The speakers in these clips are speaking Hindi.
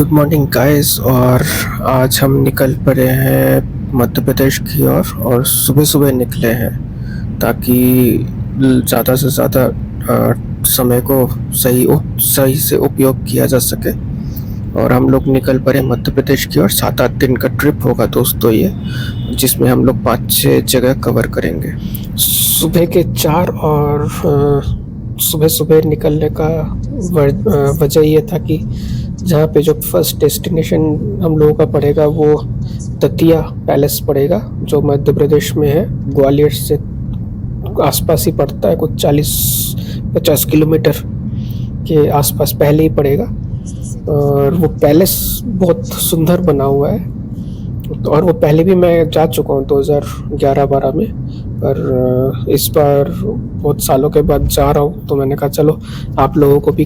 Good morning guys. और आज हम निकल पड़े हैं मध्य प्रदेश की ओर और सुबह सुबह निकले हैं ताकि ज़्यादा से ज़्यादा समय को सही से उपयोग किया जा सके। और हम लोग निकल पड़े मध्य प्रदेश की ओर। 7-8 दिन का ट्रिप होगा दोस्तों ये, जिसमें हम लोग 5-6 जगह कवर करेंगे। सुबह के 4 और सुबह सुबह निकलने का वजह ये था कि जहाँ पे जो फर्स्ट डेस्टिनेशन हम लोगों का पड़ेगा वो दतिया पैलेस पड़ेगा, जो मध्य प्रदेश में है। ग्वालियर से आसपास ही पड़ता है, कुछ 40-50 किलोमीटर के आसपास पहले ही पड़ेगा। और वो पैलेस बहुत सुंदर बना हुआ है और वो पहले भी मैं जा चुका हूँ 2011-12 में, पर इस बार बहुत सालों के बाद जा रहा हूँ तो मैंने कहा चलो आप लोगों को भी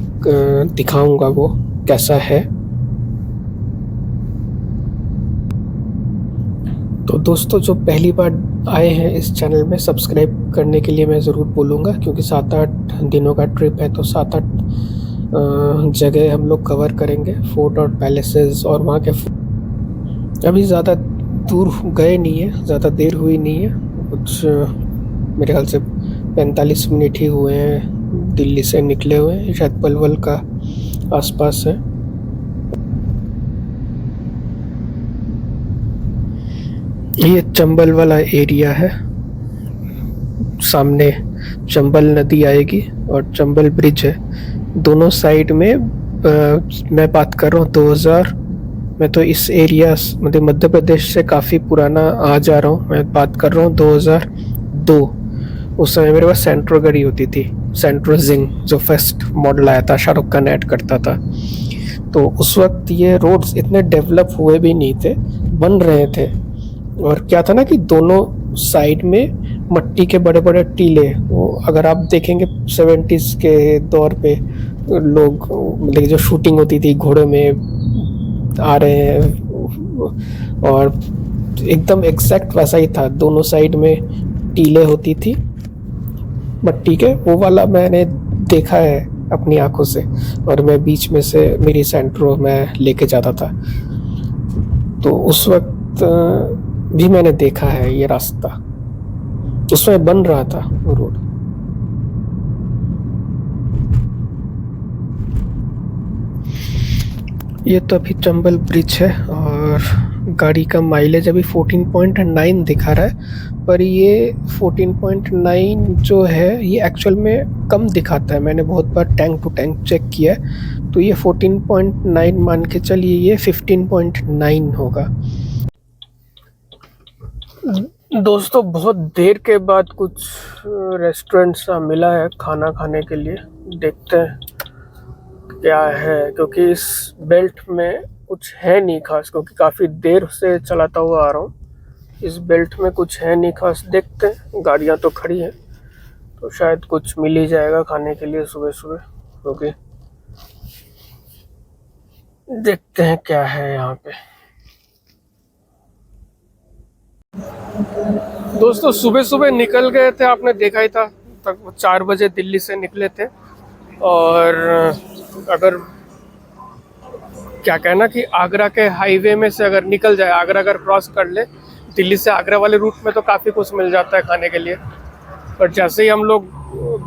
दिखाऊंगा वो कैसा है। तो दोस्तों, जो पहली बार आए हैं इस चैनल में, सब्सक्राइब करने के लिए मैं ज़रूर बोलूँगा, क्योंकि 7-8 दिनों का ट्रिप है तो 7-8 जगह हम लोग कवर करेंगे, फोर्ट और पैलेसेस और वहाँ के। अभी ज़्यादा दूर गए नहीं है, ज़्यादा देर हुई नहीं है, कुछ मेरे ख्याल से 45 मिनट ही हुए हैं दिल्ली से निकले हुए, शायद पलवल का आसपास है। ये चंबल वाला एरिया है, सामने चंबल नदी आएगी और चंबल ब्रिज है दोनों साइड में। मैं बात कर रहा हूँ 2000, मैं तो इस एरिया मतलब मध्य प्रदेश से काफ़ी पुराना आ जा रहा हूँ। मैं बात कर रहा हूँ 2002। उस समय मेरे पास सेंट्रो गाड़ी होती थी, सेंट्रो जिंग, जो फर्स्ट मॉडल आया था, शाहरुख खान ऐड करता था। तो उस वक्त ये रोड्स इतने डेवलप हुए भी नहीं थे, बन रहे थे। और क्या था ना कि दोनों साइड में मट्टी के बड़े बड़े टीले, वो अगर आप देखेंगे 70s के दौर पे लोग, मतलब जो शूटिंग होती थी घोड़े में आ रहे हैं, और एकदम एग्जैक्ट वैसा ही था। दोनों साइड में टीले होती थी मट्टी के, वो वाला मैंने देखा है अपनी आंखों से। और मैं बीच में से मेरी सेंट्रो मैं लेके जाता था, तो उस वक्त भी मैंने देखा है ये रास्ता, उसमें बन रहा था वो रोड। ये तो अभी चंबल ब्रिज है और गाड़ी का माइलेज अभी 14.9 दिखा रहा है, पर ये 14.9 जो है ये एक्चुअल में कम दिखाता है। मैंने बहुत बार टैंक टू टैंक चेक किया है, तो ये 14.9 मान के चलिए ये 15.9 होगा। दोस्तों, बहुत देर के बाद कुछ रेस्टोरेंट सा मिला है खाना खाने के लिए, देखते हैं क्या है, क्योंकि इस बेल्ट में कुछ है नहीं खास, क्योंकि काफ़ी देर से चलाता हुआ आ रहा हूँ। इस बेल्ट में कुछ है नहीं खास, देखते हैं। गाड़ियाँ तो खड़ी हैं तो शायद कुछ मिल ही जाएगा खाने के लिए सुबह सुबह, क्योंकि देखते हैं क्या है यहाँ पे। दोस्तों, सुबह सुबह निकल गए थे, आपने देखा ही था, तक 4 बजे दिल्ली से निकले थे। और अगर क्या कहना कि आगरा के हाईवे में से अगर निकल जाए, आगरा अगर क्रॉस कर ले, दिल्ली से आगरा वाले रूट में तो काफ़ी कुछ मिल जाता है खाने के लिए। पर जैसे ही हम लोग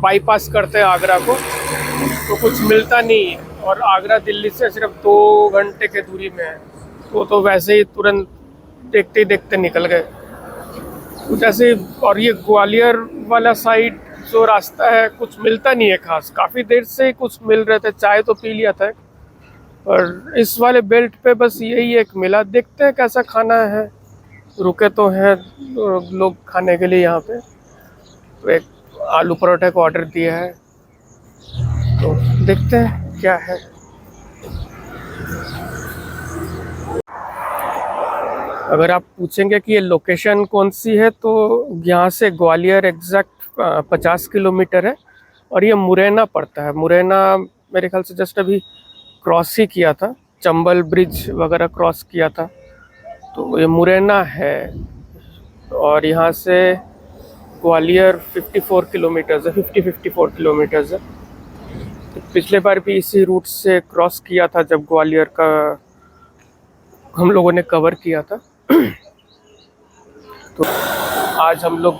बाईपास करते हैं आगरा को, तो कुछ मिलता नहीं है। और आगरा दिल्ली से सिर्फ 2 घंटे के दूरी में है, तो वैसे ही तुरंत देखते ही देखते निकल गए कुछ ऐसे। और ये ग्वालियर वाला साइड जो रास्ता है, कुछ मिलता नहीं है खास। काफ़ी देर से ही कुछ मिल रहे थे, चाय तो पी लिया था, और इस वाले बेल्ट पे बस यही एक मिला। देखते हैं कैसा खाना है। रुके तो हैं लोग खाने के लिए यहाँ पे, तो एक आलू परोठे को ऑर्डर दिया है, तो देखते हैं क्या है। अगर आप पूछेंगे कि ये लोकेशन कौन सी है, तो यहाँ से ग्वालियर एग्जैक्ट 50 किलोमीटर है और ये मुरैना पड़ता है। मुरैना मेरे ख्याल से जस्ट अभी क्रॉस ही किया था, चंबल ब्रिज वगैरह क्रॉस किया था, तो ये मुरैना है। और यहाँ से ग्वालियर 54 किलोमीटर्स है, 54 किलोमीटर्स है। पिछले बार भी इसी रूट से क्रॉस किया था जब ग्वालियर का हम लोगों ने कवर किया था। तो आज हम लोग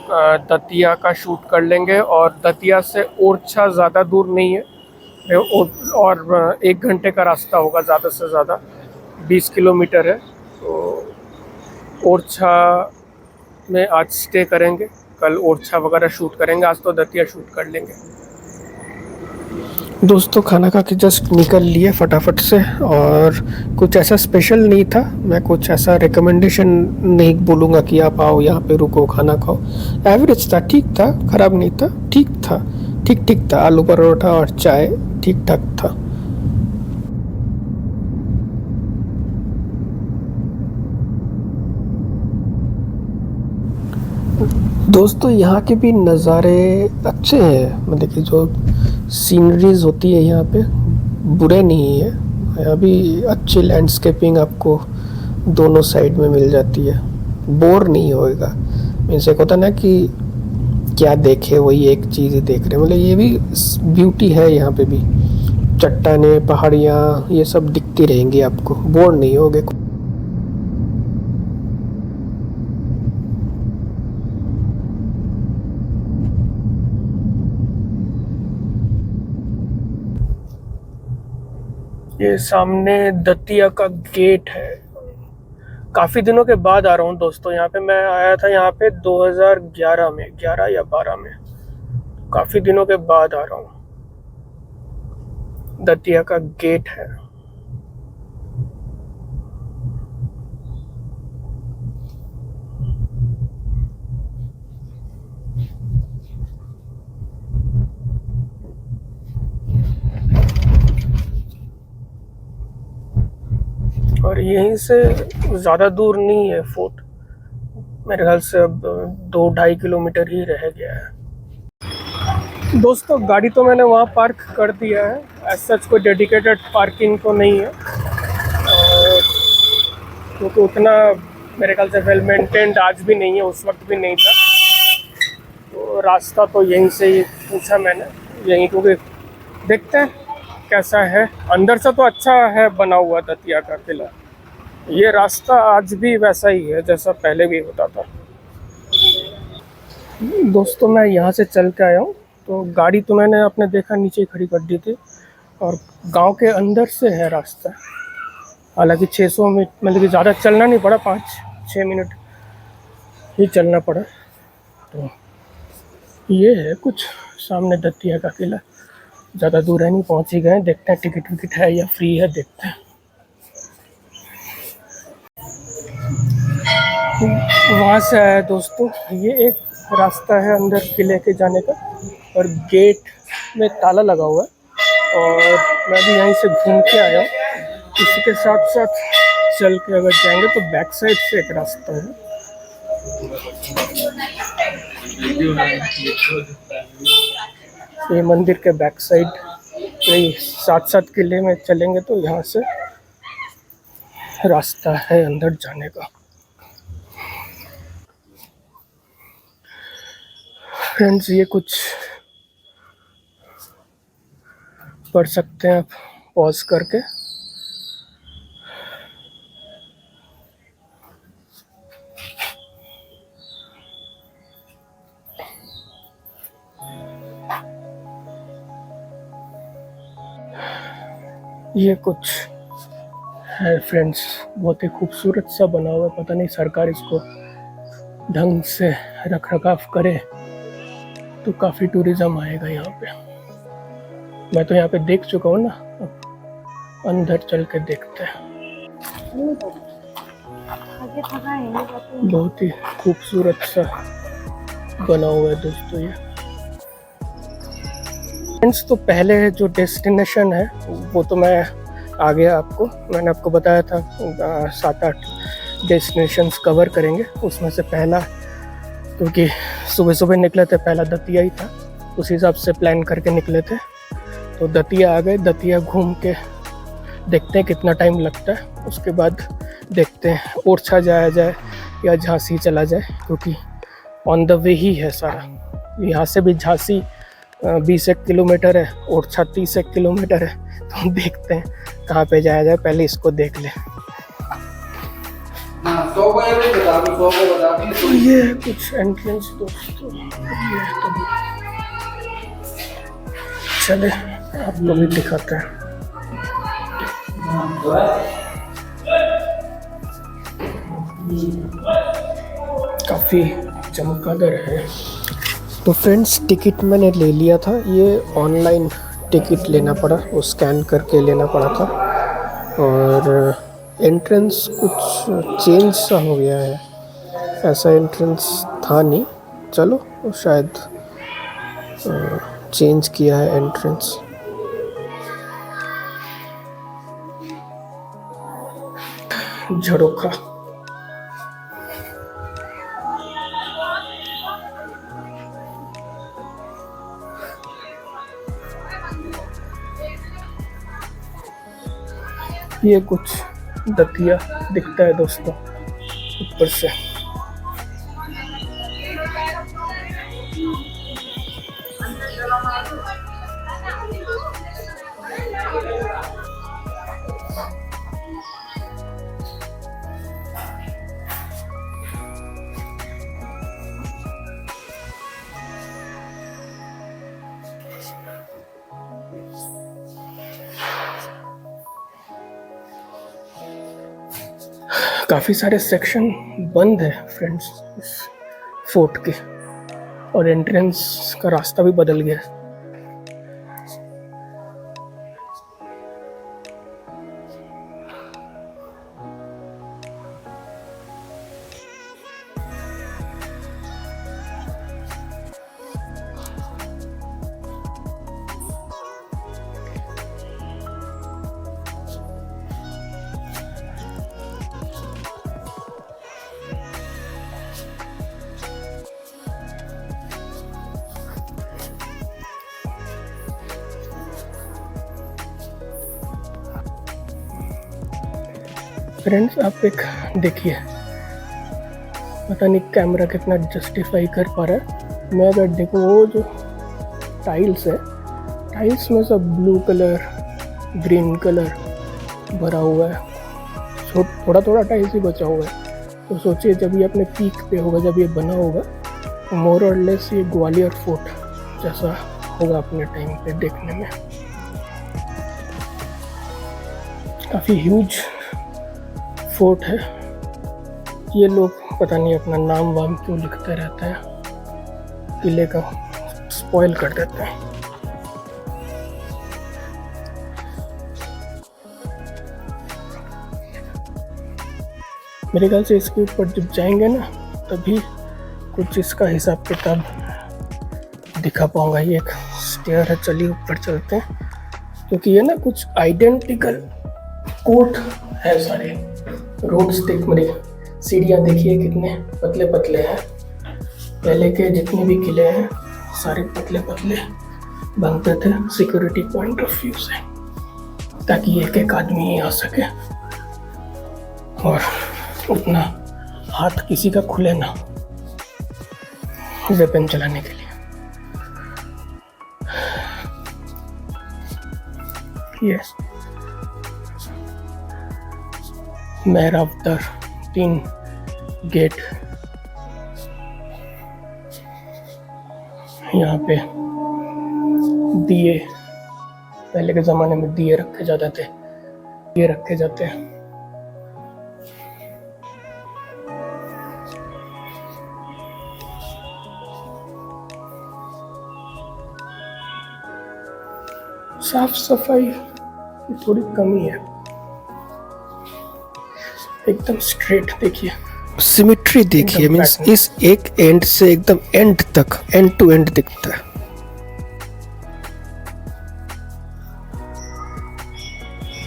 दतिया का शूट कर लेंगे, और दतिया से ओरछा ज़्यादा दूर नहीं है, और 1 घंटे का रास्ता होगा ज़्यादा से ज़्यादा, 20 किलोमीटर है। तो ओरछा में आज स्टे करेंगे, कल ओरछा वगैरह शूट करेंगे, आज तो दतिया शूट कर लेंगे। दोस्तों खाना खा के जस्ट निकल लिए फटाफट से, और कुछ ऐसा स्पेशल नहीं था। मैं कुछ ऐसा रिकमेंडेशन नहीं बोलूँगा कि आप आओ यहाँ पे रुको खाना खाओ। एवरेज था, ठीक था, ख़राब नहीं था, ठीक था, ठीक ठीक था। आलू परोठा और चाय ठीक ठाक था। दोस्तों यहाँ के भी नज़ारे अच्छे हैं, मतलब कि जो सीनरीज होती है यहाँ पे बुरे नहीं है। यहाँ भी अच्छी लैंडस्केपिंग आपको दोनों साइड में मिल जाती है, बोर नहीं होएगा। मीन्स एक होता ना कि क्या देखे वही एक चीज़ ही देख रहे, मतलब ये भी ब्यूटी है यहाँ पे भी। चट्टानें, पहाड़ियाँ, ये सब दिखती रहेंगी आपको, बोर नहीं होगे। ये सामने दतिया का गेट है। काफ़ी दिनों के बाद आ रहा हूँ दोस्तों यहाँ पे। मैं आया था यहाँ पे 2011 में, 11 या 12 में। काफ़ी दिनों के बाद आ रहा हूँ। दतिया का गेट है। और यहीं से ज़्यादा दूर नहीं है फोर्ट, मेरे ख्याल से अब 2-2.5 किलोमीटर ही रह गया है। दोस्तों गाड़ी तो मैंने वहाँ पार्क कर दिया है, एज सच कोई डेडिकेटेड पार्किंग तो नहीं है, और क्योंकि उतना मेरे ख्याल से वेल मेंटेन्ड आज भी नहीं है, उस वक्त भी नहीं था। तो रास्ता तो यहीं से ही पूछा मैंने, यहीं, क्योंकि देखते हैं कैसा है। अंदर से तो अच्छा है बना हुआ दतिया का किला। ये रास्ता आज भी वैसा ही है जैसा पहले भी होता था। दोस्तों मैं यहाँ से चल के आया हूँ, तो गाड़ी तो मैंने अपने देखा नीचे खड़ी कर दी थी, और गांव के अंदर से है रास्ता। हालांकि 600 मीटर, मतलब कि ज़्यादा चलना नहीं पड़ा, 5-6 मिनट ही चलना पड़ा। तो ये है कुछ सामने दतिया का किला। ज़्यादा दूर है नहीं, पहुँच ही गए। देखते हैं टिकट विकट है या फ्री है, देखते हैं। वहाँ से आया दोस्तों, ये एक रास्ता है अंदर किले के जाने का, और गेट में ताला लगा हुआ है, और मैं भी यहीं से घूम के आया हूँ। इसी के साथ साथ चल के अगर जाएंगे तो बैक साइड से एक रास्ता है। ये मंदिर के बैक साइड, यही साथ किले में चलेंगे तो यहाँ से रास्ता है अंदर जाने का। फ्रेंड्स ये कुछ पढ़ सकते हैं आप पॉज करके। ये कुछ है फ्रेंड्स, बहुत ही खूबसूरत सा बना हुआ है। पता नहीं सरकार इसको ढंग से रख रखाव करे तो काफ़ी टूरिज़्म आएगा यहाँ पे। मैं तो यहाँ पे देख चुका हूँ ना, अब अंदर चल के देखते हैं। बहुत ही खूबसूरत सा बना हुआ है दोस्तों ये। फ्रेंड्स तो पहले जो डेस्टिनेशन है वो तो मैं आ गया आपको, मैंने आपको बताया था 7-8 डेस्टिनेशंस कवर करेंगे। उसमें से पहला, क्योंकि सुबह सुबह निकले थे, पहला दतिया ही था, उस हिसाब से प्लान करके निकले थे। तो दतिया आ गए, दतिया घूम के देखते हैं कितना टाइम लगता है। उसके बाद देखते हैं ओरछा जाया जाए या झांसी चला जाए, क्योंकि ऑन द वे ही है सारा। यहाँ से भी झांसी 20 किलोमीटर है, ओरछा 30 किलोमीटर है। तो देखते हैं कहाँ पे जाया जाए, पहले इसको देख ले। तो ये है कुछ एंट्रेंस दोस्तों, ये तो चले आपको भी दिखाते हैं। काफ़ी चमकदार है। तो फ्रेंड्स टिकट मैंने ले लिया था, ये ऑनलाइन टिकट लेना पड़ा, वो स्कैन करके लेना पड़ा था। और एंट्रेंस कुछ चेंज सा हो गया है, ऐसा एंट्रेंस था नहीं, चलो वो शायद चेंज किया है एंट्रेंस। झरोखा ये कुछ दतिया दिखता है दोस्तों ऊपर से। काफ़ी सारे सेक्शन बंद है फ्रेंड्स इस फोर्ट के, और एंट्रेंस का रास्ता भी बदल गया है। फ्रेंड्स आप एक देखिए, पता नहीं कैमरा कितना जस्टिफाई कर पा रहा है। मैं अगर देखूँ वो जो टाइल्स है, टाइल्स में सब ब्लू कलर ग्रीन कलर भरा हुआ है, थोड़ा थोड़ा टाइल्स ही बचा हुआ है। तो सोचिए जब ये अपने पीक पे होगा, जब ये बना होगा, तो मोर और लेस ये ग्वालियर फोर्ट जैसा होगा अपने टाइम पे देखने में। काफ़ी ह्यूज फोर्ट है। ये लोग पता नहीं अपना नाम वाम क्यों लिखते रहते हैं, किले का स्पॉइल कर देते हैं। मेरे ख्याल से इसके ऊपर जब जाएंगे ना, तभी कुछ इसका हिसाब किताब दिखा पाऊंगा। ये एक स्टेयर है, चलिए ऊपर चलते हैं, क्योंकि ये ना कुछ आइडेंटिकल कोट है सारे। रोड्स देख, मेरी सीढ़ियाँ देखिए कितने पतले पतले हैं। पहले के जितने भी किले हैं सारे पतले पतले बनते थे सिक्योरिटी पॉइंट ऑफ व्यू से, ताकि एक एक आदमी ही आ सके और उतना हाथ किसी का खुले ना वेपन चलाने के लिए। ये मेहराबदार 3 गेट, यहाँ पे दिए, पहले के ज़माने में दिए रखे जाते थे, ये रखे जाते हैं। साफ सफाई की थोड़ी कमी है। एकदम स्ट्रेट देखिए, सिमेट्री देखिए, मींस इस एक एंड से एकदम एंड तक, एंड टू एंड दिखता है।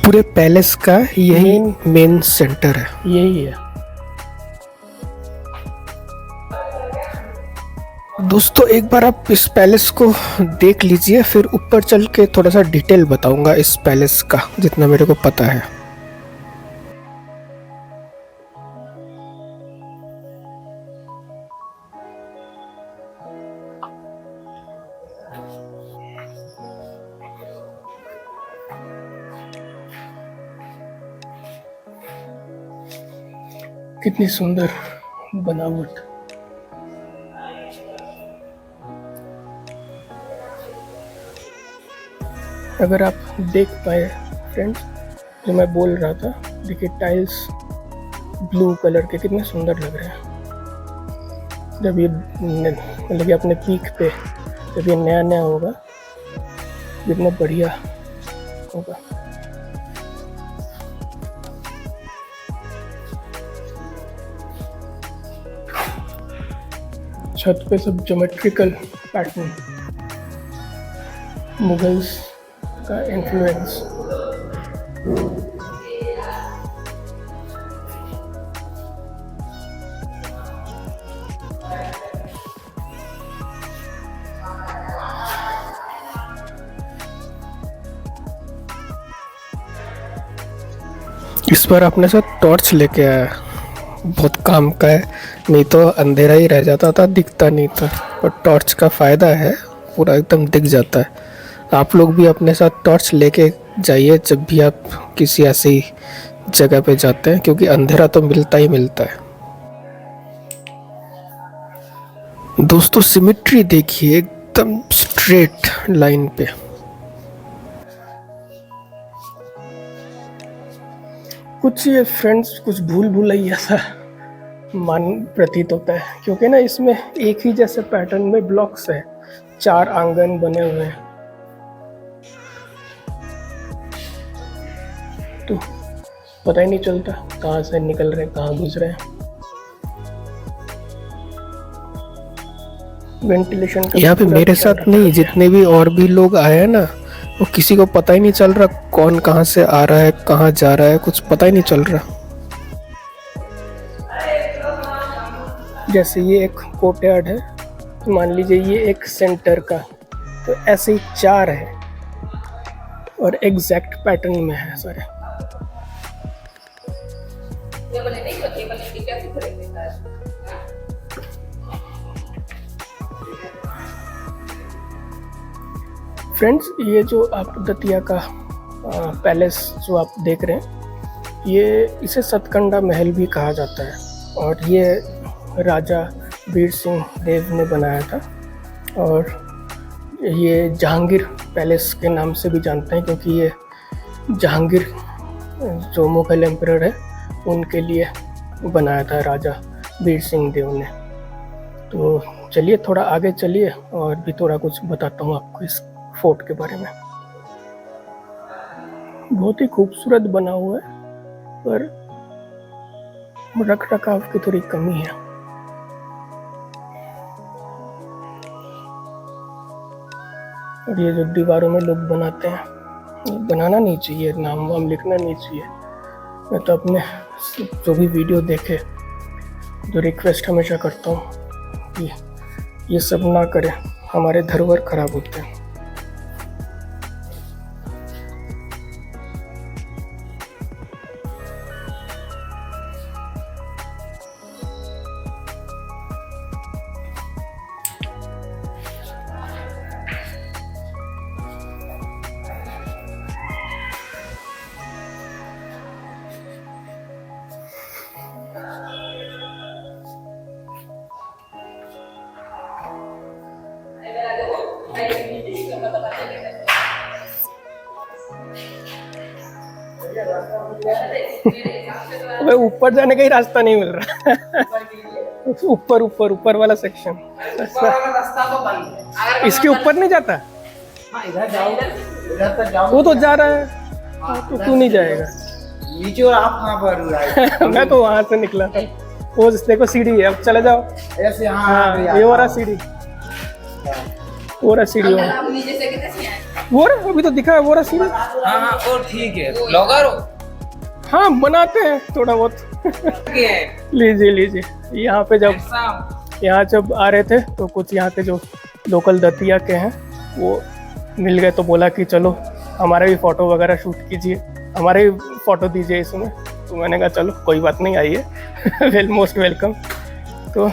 पूरे पैलेस का यही मेन सेंटर है, यही है दोस्तों। एक बार आप इस पैलेस को देख लीजिए, फिर ऊपर चल के थोड़ा सा डिटेल बताऊंगा इस पैलेस का, जितना मेरे को पता है। कितनी सुंदर बनावट। अगर आप देख पाए फ्रेंड्स, जो मैं बोल रहा था, देखिए टाइल्स ब्लू कलर के कितने सुंदर लग रहे हैं। जब ये मतलब कि अपने पीक पे जब ये नया नया होगा, कितना बढ़िया होगा। छत पे सब ज्योमेट्रिकल पैटर्न, मुगल्स का इन्फ्लुएंस। इस बार अपने साथ टॉर्च लेके आया, बहुत काम का है, नहीं तो अंधेरा ही रह जाता था, दिखता नहीं था। पर टॉर्च का फ़ायदा है, पूरा एकदम दिख जाता है। आप लोग भी अपने साथ टॉर्च लेके जाइए जब भी आप किसी ऐसी जगह पे जाते हैं, क्योंकि अंधेरा तो मिलता ही मिलता है। दोस्तों सिमेट्री देखिए, एकदम स्ट्रेट लाइन पे। कुछ ये फ्रेंड्स कुछ भूल भुलैया सा मान प्रतीत होता है, क्योंकि ना इसमें एक ही जैसे पैटर्न में ब्लॉक्स है, 4 आंगन बने हुए हैं, तो पता ही नहीं चलता कहाँ से निकल रहे हैं, कहाँ घुस रहे हैं। वेंटिलेशन का यहाँ पे मेरे साथ नहीं, जितने भी और भी लोग आए हैं ना, वो किसी को पता ही नहीं चल रहा कौन कहाँ से आ रहा है, कहाँ जा रहा है, कुछ पता ही नहीं चल रहा। जैसे ये एक कोर्टयार्ड है, तो मान लीजिए ये एक सेंटर का, तो ऐसे ही 4 है और एग्जैक्ट पैटर्न में है सारे। फ्रेंड्स ये जो आप दतिया का पैलेस जो आप देख रहे हैं, ये इसे सतकंडा महल भी कहा जाता है, और ये राजा वीर सिंह देव ने बनाया था। और ये जहांगीर पैलेस के नाम से भी जानते हैं, क्योंकि ये जहांगीर जो मुगल एम्परर है उनके लिए बनाया था राजा वीर सिंह देव ने। तो चलिए थोड़ा आगे चलिए और भी थोड़ा कुछ बताता हूँ आपको इस फोर्ट के बारे में। बहुत ही खूबसूरत बना हुआ है, पर रख रखाव की थोड़ी कमी है। और ये जो दीवारों में लोग बनाते हैं, बनाना नहीं चाहिए, नाम वाम लिखना नहीं चाहिए। मैं तो अपने जो भी वीडियो देखे, जो रिक्वेस्ट हमेशा करता हूँ कि ये सब ना करें, हमारे धरोहर खराब होते हैं। अबे ऊपर जाने का ही रास्ता नहीं मिल रहा। ऊपर ऊपर ऊपर वाला सेक्शन, रास्ता तो बंद है। इसके ऊपर नहीं जाता। हाँ इधर जाओ, इधर तक जाओ। वो तो जा रहा है, तो क्यों नहीं जाएगा? नीचे और आप कहाँ पर? मैं तो वहां से निकला था। वो देखो सीढ़ी है, अब चले जाओ ऐसे। हाँ ये हो रहा सीढ़ी, वो रहा सीढ़ी, वो रहा, अभी तो दिखा है वो रहा सीढ़ी। हाँ हाँ और ठीक है, ब्लॉगर हो? हाँ बनाते हैं थोड़ा बहुत। लीजिए लीजिए। यहाँ पे जब आ रहे थे तो कुछ यहाँ के जो लोकल दतिया के हैं वो मिल गए, तो बोला कि चलो हमारे भी फ़ोटो वगैरह शूट कीजिए, हमारे भी फ़ोटो दीजिए इसमें। तो मैंने कहा चलो कोई बात नहीं, आइए। Most welcome. तो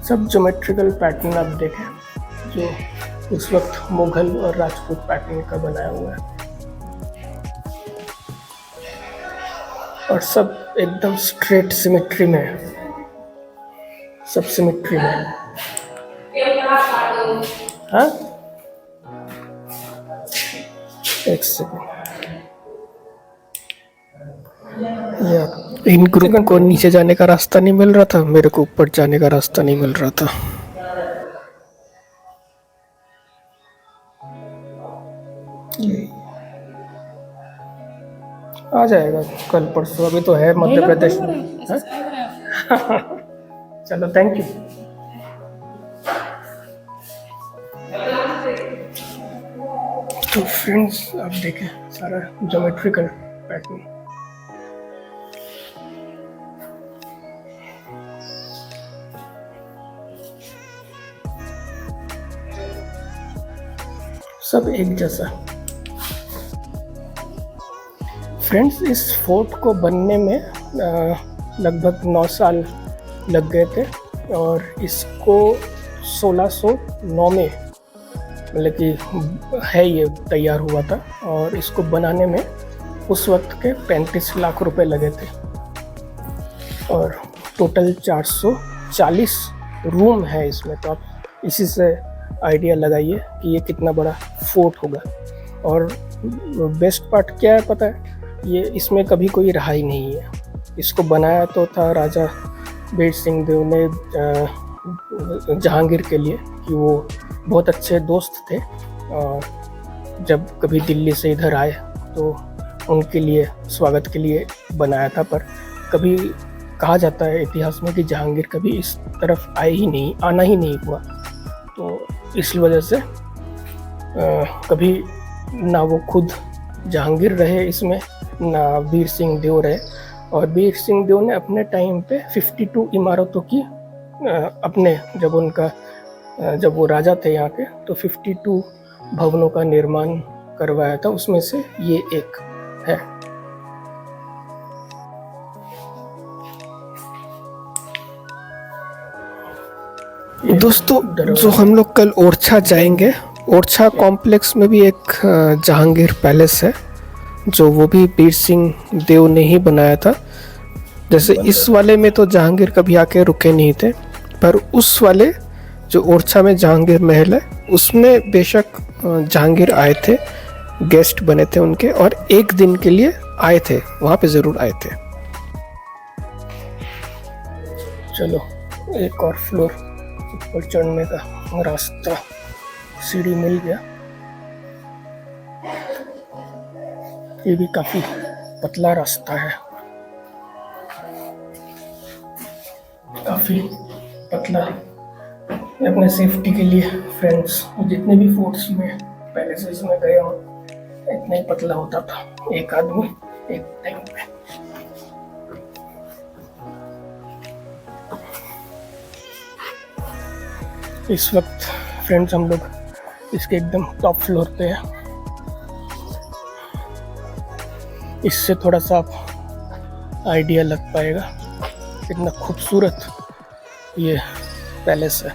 सब ज्योमेट्रिकल पैटर्न आप देखें, जो उस वक्त मुगल और राजपूत पैटर्न का बनाया हुआ है। और सब एकदम स्ट्रेट सिमेट्री में है, सब सिमेट्री में है। हाँ, एक सेकंड यार, इन ग्रुप को नीचे जाने का रास्ता नहीं मिल रहा था, मेरे को ऊपर जाने का रास्ता नहीं मिल रहा था। आ जाएगा कल परसों, अभी तो है मध्य प्रदेश में। हाँ? चलो थैंक यू। तो फ्रेंड्स आप देखें सारा ज्योमेट्रिकल पैटर्न। सब एक जैसा। फ्रेंड्स इस फोर्ट को बनने में लगभग 9 साल लग गए थे और इसको 1609 में मतलब कि है ये तैयार हुआ था और इसको बनाने में उस वक्त के 35 लाख रुपए लगे थे और टोटल 440 रूम है इसमें। तो आप इसी से आइडिया लगाइए कि ये कितना बड़ा फोर्ट होगा। और बेस्ट पार्ट क्या है पता है, ये इसमें कभी कोई रहा ही नहीं है। इसको बनाया तो था राजा बीर सिंह देव ने जहांगीर के लिए कि वो बहुत अच्छे दोस्त थे और जब कभी दिल्ली से इधर आए तो उनके लिए स्वागत के लिए बनाया था। पर कभी कहा जाता है इतिहास में कि जहांगीर कभी इस तरफ आना ही नहीं हुआ। तो इस वजह से कभी ना वो खुद जहांगीर रहे इसमें, ना बीर सिंह देव रहे। और बीर सिंह देव ने अपने टाइम पे 52 इमारतों की अपने जब वो राजा थे यहाँ के, तो 52 भवनों का निर्माण करवाया था, उसमें से ये एक है। दोस्तों जो हम लोग कल ओरछा जाएंगे, ओरछा कॉम्प्लेक्स में भी एक जहांगीर पैलेस है जो वो भी बीर सिंह देव ने ही बनाया था। जैसे इस वाले में तो जहांगीर कभी आके रुके नहीं थे, पर उस वाले जो ओरछा में जहांगीर महल है उसमें बेशक जहांगीर आए थे, गेस्ट बने थे उनके और एक दिन के लिए आए थे, वहाँ पे ज़रूर आए थे। चलो एक और फ्लोर ऊपर चढ़ने का रास्ता, सीढ़ी मिल गया। ये भी काफ़ी पतला रास्ता है, काफ़ी पतला। अपने सेफ्टी के लिए फ्रेंड्स जितने भी फोर्ट्स में पैलेसेस में गए हो इतना ही पतला होता था, एक आदमी एक टाइम पे। इस वक्त फ्रेंड्स हम लोग इसके एकदम टॉप फ्लोर पे है। इससे थोड़ा सा आप आइडिया लग पाएगा कितना खूबसूरत ये पैलेस है।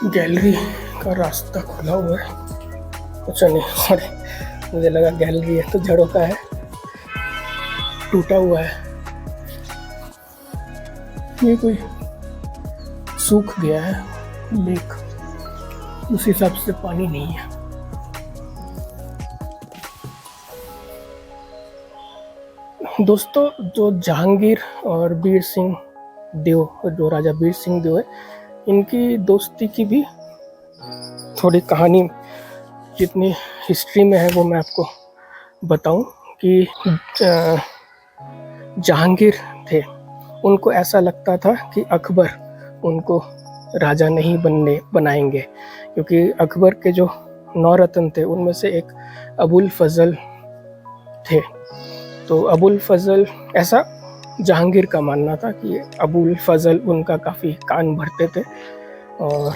गैलरी का रास्ता खुला हुआ है, कुछ नहीं, और मुझे लगा गैलरी है तो जड़ों का है, टूटा हुआ है। ये कोई सूख गया है लेक, उस हिसाब से पानी नहीं है। दोस्तों जो जहांगीर और बीर सिंह देव, जो राजा बीर सिंह देव है, इनकी दोस्ती की भी थोड़ी कहानी जितनी हिस्ट्री में है वो मैं आपको बताऊं कि जहांगीर थे, उनको ऐसा लगता था कि अकबर उनको राजा नहीं बनाएंगे, क्योंकि अकबर के जो 9 रत्न थे उनमें से एक अबुल फजल थे। तो अबुल फजल, ऐसा जहांगीर का मानना था कि अबुल फजल उनका काफ़ी कान भरते थे और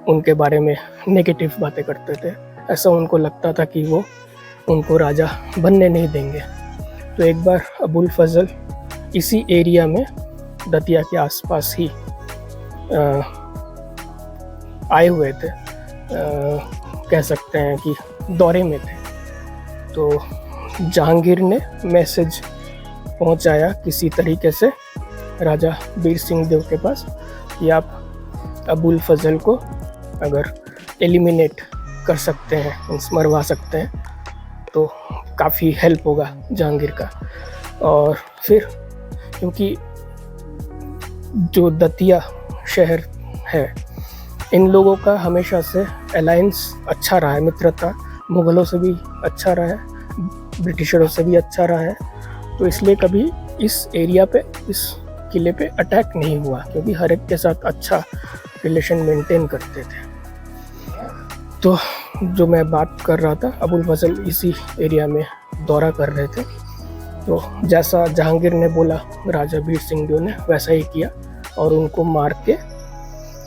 उनके बारे में नेगेटिव बातें करते थे। ऐसा उनको लगता था कि वो उनको राजा बनने नहीं देंगे। तो एक बार अबुल फजल इसी एरिया में दतिया के आसपास ही आए हुए थे, कह सकते हैं कि दौरे में थे। तो जहांगीर ने मैसेज पहुंचाया किसी तरीके से राजा बीर सिंह देव के पास कि आप अबुल फजल को अगर एलिमिनेट कर सकते हैं, मरवा सकते हैं, तो काफ़ी हेल्प होगा जहांगीर का। और फिर क्योंकि जो दतिया शहर है, इन लोगों का हमेशा से अलायंस अच्छा रहा है, मित्रता मुग़लों से भी अच्छा रहा है, ब्रिटिशरों से भी अच्छा रहा है। तो इसलिए कभी इस एरिया पे, इस किले पे अटैक नहीं हुआ, क्योंकि हर एक के साथ अच्छा रिलेशन मेंटेन करते थे। तो जो मैं बात कर रहा था, अबुल फजल इसी एरिया में दौरा कर रहे थे। तो जैसा जहांगीर ने बोला राजा बीर सिंह देव ने वैसा ही किया और उनको मार के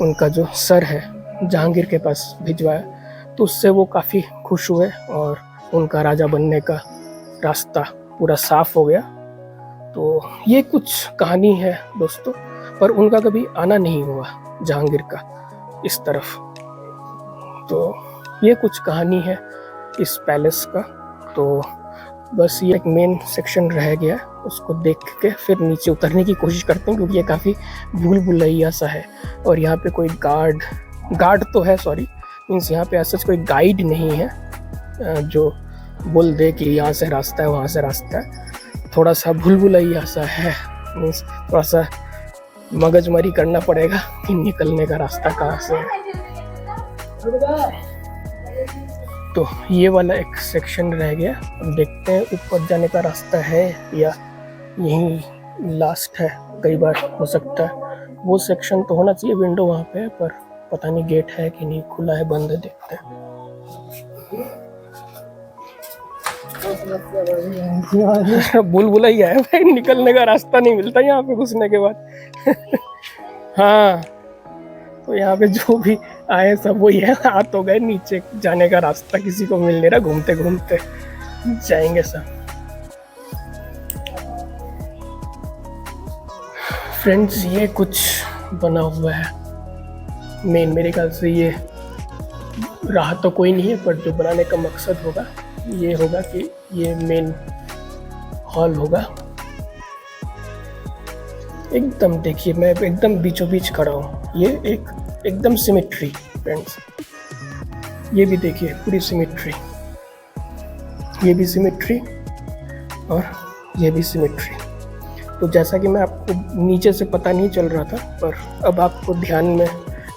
उनका जो सर है जहांगीर के पास भिजवाया। तो उससे वो काफ़ी खुश हुए और उनका राजा बनने का रास्ता पूरा साफ हो गया। तो ये कुछ कहानी है दोस्तों, पर उनका कभी आना नहीं हुआ जहांगीर का इस तरफ। तो ये कुछ कहानी है इस पैलेस का। तो बस ये एक मेन सेक्शन रह गया, उसको देख के फिर नीचे उतरने की कोशिश करते हैं, क्योंकि ये काफ़ी भूल भुलैया सा है। और यहाँ पे कोई गार्ड तो है, सॉरी मीन्स यहाँ पे ऐसा कोई गाइड नहीं है जो बोल दे कि यहाँ से रास्ता है, वहाँ से रास्ता है। थोड़ा सा भूल भुलैया सा है, मीन्स थोड़ा सा मगजमारी करना पड़ेगा कि निकलने का रास्ता कहाँ से है। तो ये वाला एक सेक्शन रह गया। अब देखते हैं ऊपर जाने का रास्ता है या यहीं लास्ट है। कई बार हो सकता है वो सेक्शन तो होना चाहिए, विंडो वहाँ पे है, पर पता नहीं गेट है कि नहीं, खुला है बंद है, देखते हैं। बुलबुला ही है भाई, निकलने का रास्ता नहीं मिलता यहाँ पे घुसने के बाद। हाँ, तो यहाँ पे जो भी आए सब वही है, आ तो गए, नीचे जाने का रास्ता किसी को मिल नहीं रहा, घूमते घूमते जाएंगे सब। फ्रेंड्स ये कुछ बना हुआ है मेन, मेरे ख्याल से ये रहा तो कोई नहीं है, पर जो बनाने का मकसद होगा ये होगा कि ये मेन हॉल होगा। एकदम देखिए, मैं एकदम बीचों बीच खड़ा हूँ, ये एकदम सिमेट्री फ्रेंड्स। ये भी देखिए पूरी सिमेट्री, ये भी सिमेट्री और ये भी सिमेट्री। तो जैसा कि मैं आपको नीचे से पता नहीं चल रहा था, पर अब आपको ध्यान में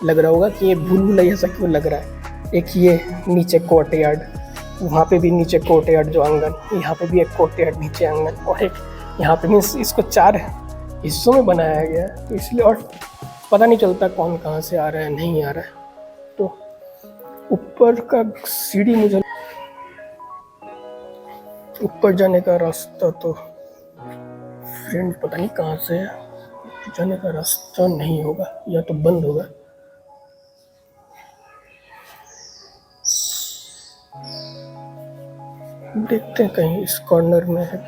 लग रहा होगा कि ये भूल भुलैया ऐसा क्यों लग रहा है। एक ये नीचे कोर्टयार्ड, वहाँ पे भी नीचे कोर्टयार्ड जो आंगन, यहाँ पे भी एक कोर्टयार्ड नीचे आंगन, और एक यहाँ पे मीन्स इसको 4 हिस्सों में बनाया गया है, तो इसलिए और पता नहीं चलता कौन कहाँ से आ रहा है, नहीं आ रहा है। तो ऊपर का सीढ़ी, मुझे ऊपर जाने का रास्ता तो फ्रेंड पता नहीं कहाँ से है, जाने का रास्ता नहीं होगा या तो बंद होगा। देखते हैं कहीं इस कॉर्नर में है।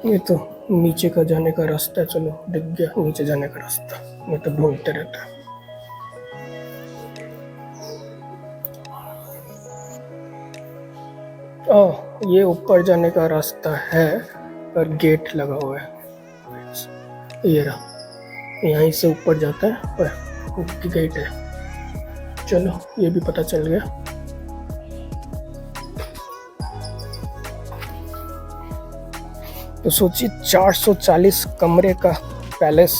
ये तो नीचे का जाने का रास्ता है, चलो दिख गया नीचे जाने का रास्ता, मैं तो ढूंढते रहता है। ओह, ये ऊपर जाने का रास्ता है, पर गेट लगा हुआ है। ये रहा, यहीं से ऊपर जाता है, पर गेट है। चलो ये भी पता चल गया। तो सोचिए 440 कमरे का पैलेस,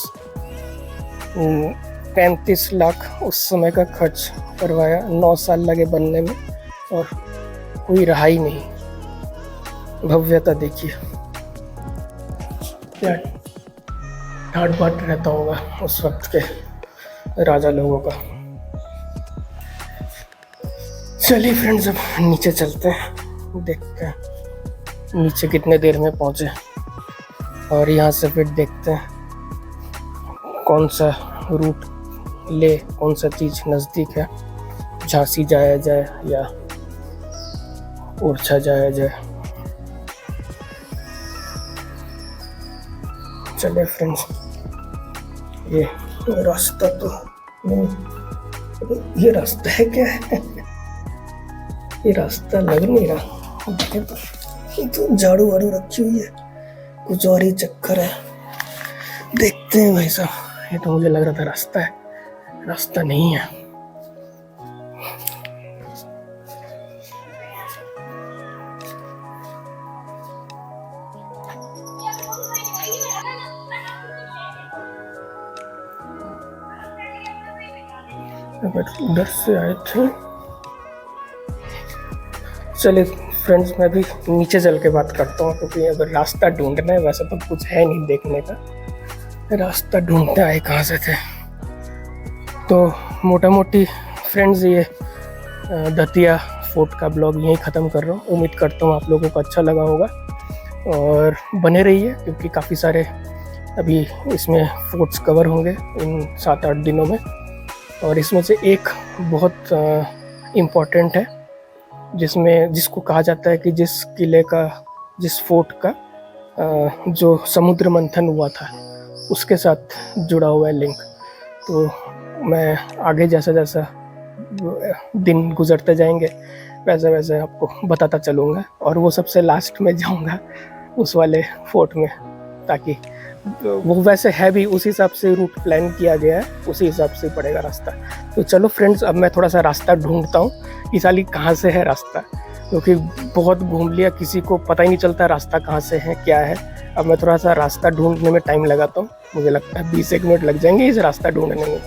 35 लाख उस समय का खर्च करवाया, 9 साल लगे बनने में, और कोई रहा ही नहीं। भव्यता देखिए, क्या ठाट बाट रहता होगा उस वक्त के राजा लोगों का। चलिए फ्रेंड्स, अब नीचे चलते हैं, देखते हैं नीचे कितने देर में पहुंचे, और यहाँ से फिर देखते हैं कौन सा रूट ले, कौन सा चीज़ नज़दीक है, झांसी जाया जाए या ओरछा जाया जाए। चले फ्रेंड्स, ये रास्ता तो नहीं, ये रास्ता है क्या है? ये रास्ता लग नहीं रहा, तो झाड़ू वाड़ू रखी हुई है, कुछ और ही चक्कर है। देखते हैं भाई साहब, ये तो मुझे लग रहा था रास्ता है, रास्ता नहीं है। उधर से आए थे। चलिए फ्रेंड्स, मैं भी नीचे चल के बात करता हूँ, क्योंकि अगर रास्ता ढूंढना है, वैसे तो कुछ है नहीं देखने का, रास्ता ढूंढते आए कहाँ से थे। तो मोटा मोटी फ्रेंड्स, ये दतिया फोर्ट का ब्लॉग यहीं ख़त्म कर रहा हूँ। उम्मीद करता हूँ आप लोगों को अच्छा लगा होगा, और बने रहिए, क्योंकि काफ़ी सारे अभी इसमें फोर्ट्स कवर होंगे इन 7-8 दिनों में। और इसमें से एक बहुत इम्पॉर्टेंट है, जिसको कहा जाता है कि जिस किले का, जिस फोर्ट का जो समुद्र मंथन हुआ था उसके साथ जुड़ा हुआ है लिंक। तो मैं आगे जैसा जैसा दिन गुजरते जाएंगे वैसे वैसे आपको बताता चलूँगा, और वो सबसे लास्ट में जाऊँगा उस वाले फोर्ट में, ताकि वो वैसे है भी उसी हिसाब से रूट प्लान किया गया है, उसी हिसाब से पड़ेगा रास्ता। तो चलो फ्रेंड्स, अब मैं थोड़ा सा रास्ता ढूंढता हूँ कि साली कहाँ से है रास्ता, क्योंकि बहुत घूम लिया, किसी को पता ही नहीं चलता रास्ता कहाँ से है क्या है। अब मैं थोड़ा सा रास्ता ढूंढने में टाइम लगाता हूँ, मुझे लगता है 20-1 मिनट लग जाएंगे इस रास्ता ढूंढने में।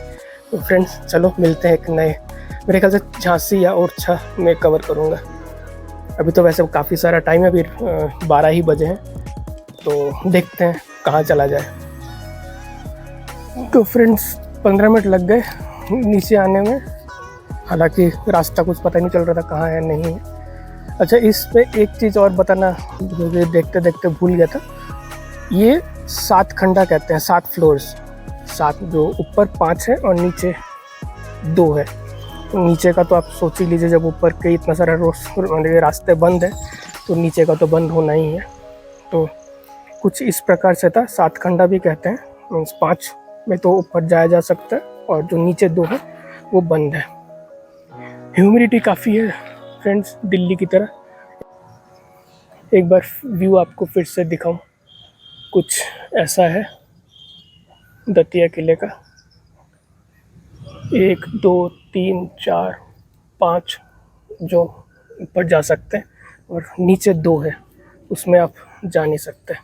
तो फ्रेंड्स चलो मिलते हैं एक नए, मेरे ख्याल से झांसी या ओरछा में कवर करूँगा। अभी तो वैसे काफ़ी सारा टाइम है, अभी 12 ही बजे हैं, तो देखते हैं कहाँ चला जाए। तो फ्रेंड्स 15 मिनट लग गए नीचे आने में, हालांकि रास्ता कुछ पता नहीं चल रहा था कहाँ है नहीं है। अच्छा, इस पे एक चीज़ और बताना, जो देखते देखते भूल गया था, ये 7 खंडा कहते हैं, 7 फ्लोर्स, 7 जो ऊपर 5 है और नीचे 2 है। तो नीचे का तो आप सोच ही लीजिए, जब ऊपर के इतना सारा रास्ते बंद है तो नीचे का तो बंद होना ही है। तो कुछ इस प्रकार से था, 7 खंडा भी कहते हैं, मीन्स 5 में तो ऊपर जाया जा सकता है, और जो नीचे 2 है वो बंद है। ह्यूमिडिटी काफ़ी है फ्रेंड्स, दिल्ली की तरह। एक बार व्यू आपको फिर से दिखाऊं, कुछ ऐसा है दतिया किले का। 1 2 3 4 5 जो ऊपर जा सकते हैं, और नीचे 2 है, उसमें आप जा नहीं सकते।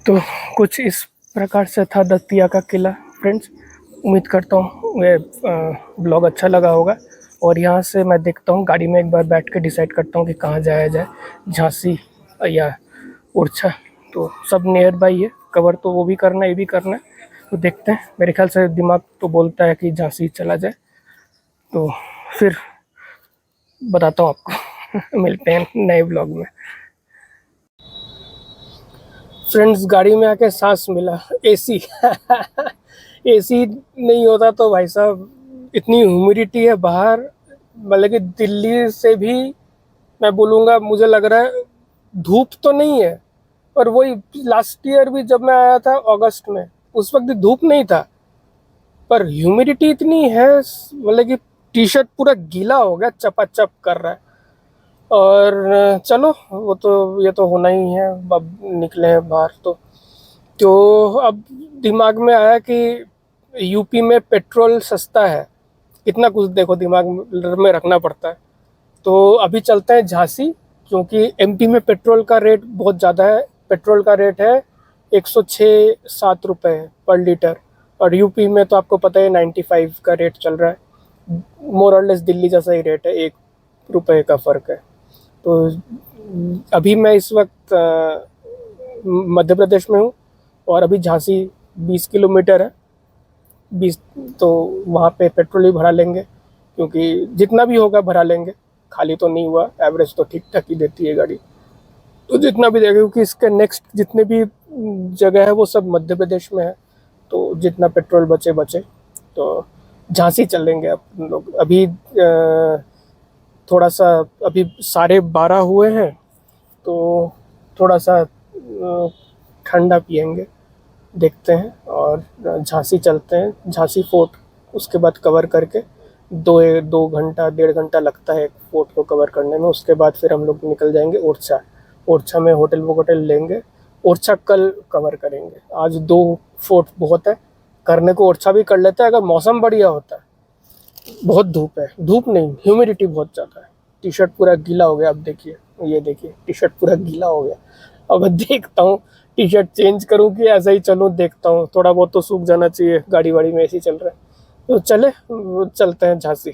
तो कुछ इस प्रकार से था दतिया का किला फ्रेंड्स। उम्मीद करता हूँ ये ब्लॉग अच्छा लगा होगा, और यहाँ से मैं देखता हूँ, गाड़ी में एक बार बैठ के डिसाइड करता हूँ कि कहाँ जाया जाए, झांसी या ओरछा। तो सब नियर बाई है, कवर तो वो भी करना है, ये भी करना है, तो देखते हैं। मेरे ख्याल से दिमाग तो बोलता है कि झांसी चला जाए, तो फिर बताता हूँ आपको। मिलते हैं नए ब्लॉग में फ्रेंड्स। गाड़ी में आके सांस मिला, एसी एसी नहीं होता तो भाई साहब, इतनी ह्यूमिडिटी है बाहर, मतलब कि दिल्ली से भी मैं बोलूँगा, मुझे लग रहा है धूप तो नहीं है, पर वही लास्ट ईयर भी जब मैं आया था अगस्त में, उस वक्त भी धूप नहीं था, पर ह्यूमिडिटी इतनी है, मतलब कि टी शर्ट पूरा गीला हो गया, चपाचप कर रहा है। और चलो, वो तो ये तो होना ही है, अब निकले हैं बाहर। तो अब दिमाग में आया कि यूपी में पेट्रोल सस्ता है, इतना कुछ देखो दिमाग में रखना पड़ता है। तो अभी चलते हैं झांसी, क्योंकि एमपी में पेट्रोल का रेट बहुत ज़्यादा है। पेट्रोल का रेट है 106-7 रुपये पर लीटर, और यूपी में तो आपको पता है 95 का रेट चल रहा है। मोर और लेस दिल्ली जैसा ही रेट है, 1 रुपये का फ़र्क है। तो अभी मैं इस वक्त मध्य प्रदेश में हूँ, और अभी झांसी 20 किलोमीटर है, 20, तो वहाँ पे पेट्रोल ही भरा लेंगे, क्योंकि जितना भी होगा भरा लेंगे, खाली तो नहीं हुआ, एवरेज तो ठीक ठाक ही देती है गाड़ी, तो जितना भी देगा, क्योंकि इसके नेक्स्ट जितने भी जगह है वो सब मध्य प्रदेश में है, तो जितना पेट्रोल बचे। तो झांसी चलेंगे अपन लोग अभी। थोड़ा सा अभी 12:30 हुए हैं, तो थोड़ा सा ठंडा पियेंगे, देखते हैं, और झांसी चलते हैं। झांसी फोर्ट उसके बाद कवर करके 2 घंटा 1.5 घंटा लगता है फोर्ट को कवर करने में। उसके बाद फिर हम लोग निकल जाएंगे ओरछा। ओरछा में होटल लेंगे। ओरछा कल कवर करेंगे, आज 2 फोर्ट बहुत है करने को। ओरछा भी कर लेते हैं अगर मौसम बढ़िया होता है। बहुत धूप है, धूप नहीं, ह्यूमिडिटी बहुत ज़्यादा है। टी शर्ट पूरा गीला हो गया। अब देखिए, ये देखिए, टी शर्ट पूरा गीला हो गया। अब देखता हूँ टी शर्ट चेंज करूँ कि ऐसा ही चलूँ, देखता हूँ। थोड़ा बहुत तो सूख जाना चाहिए, गाड़ी वाड़ी में ऐसे ही चल रहा है। तो चलते हैं झांसी।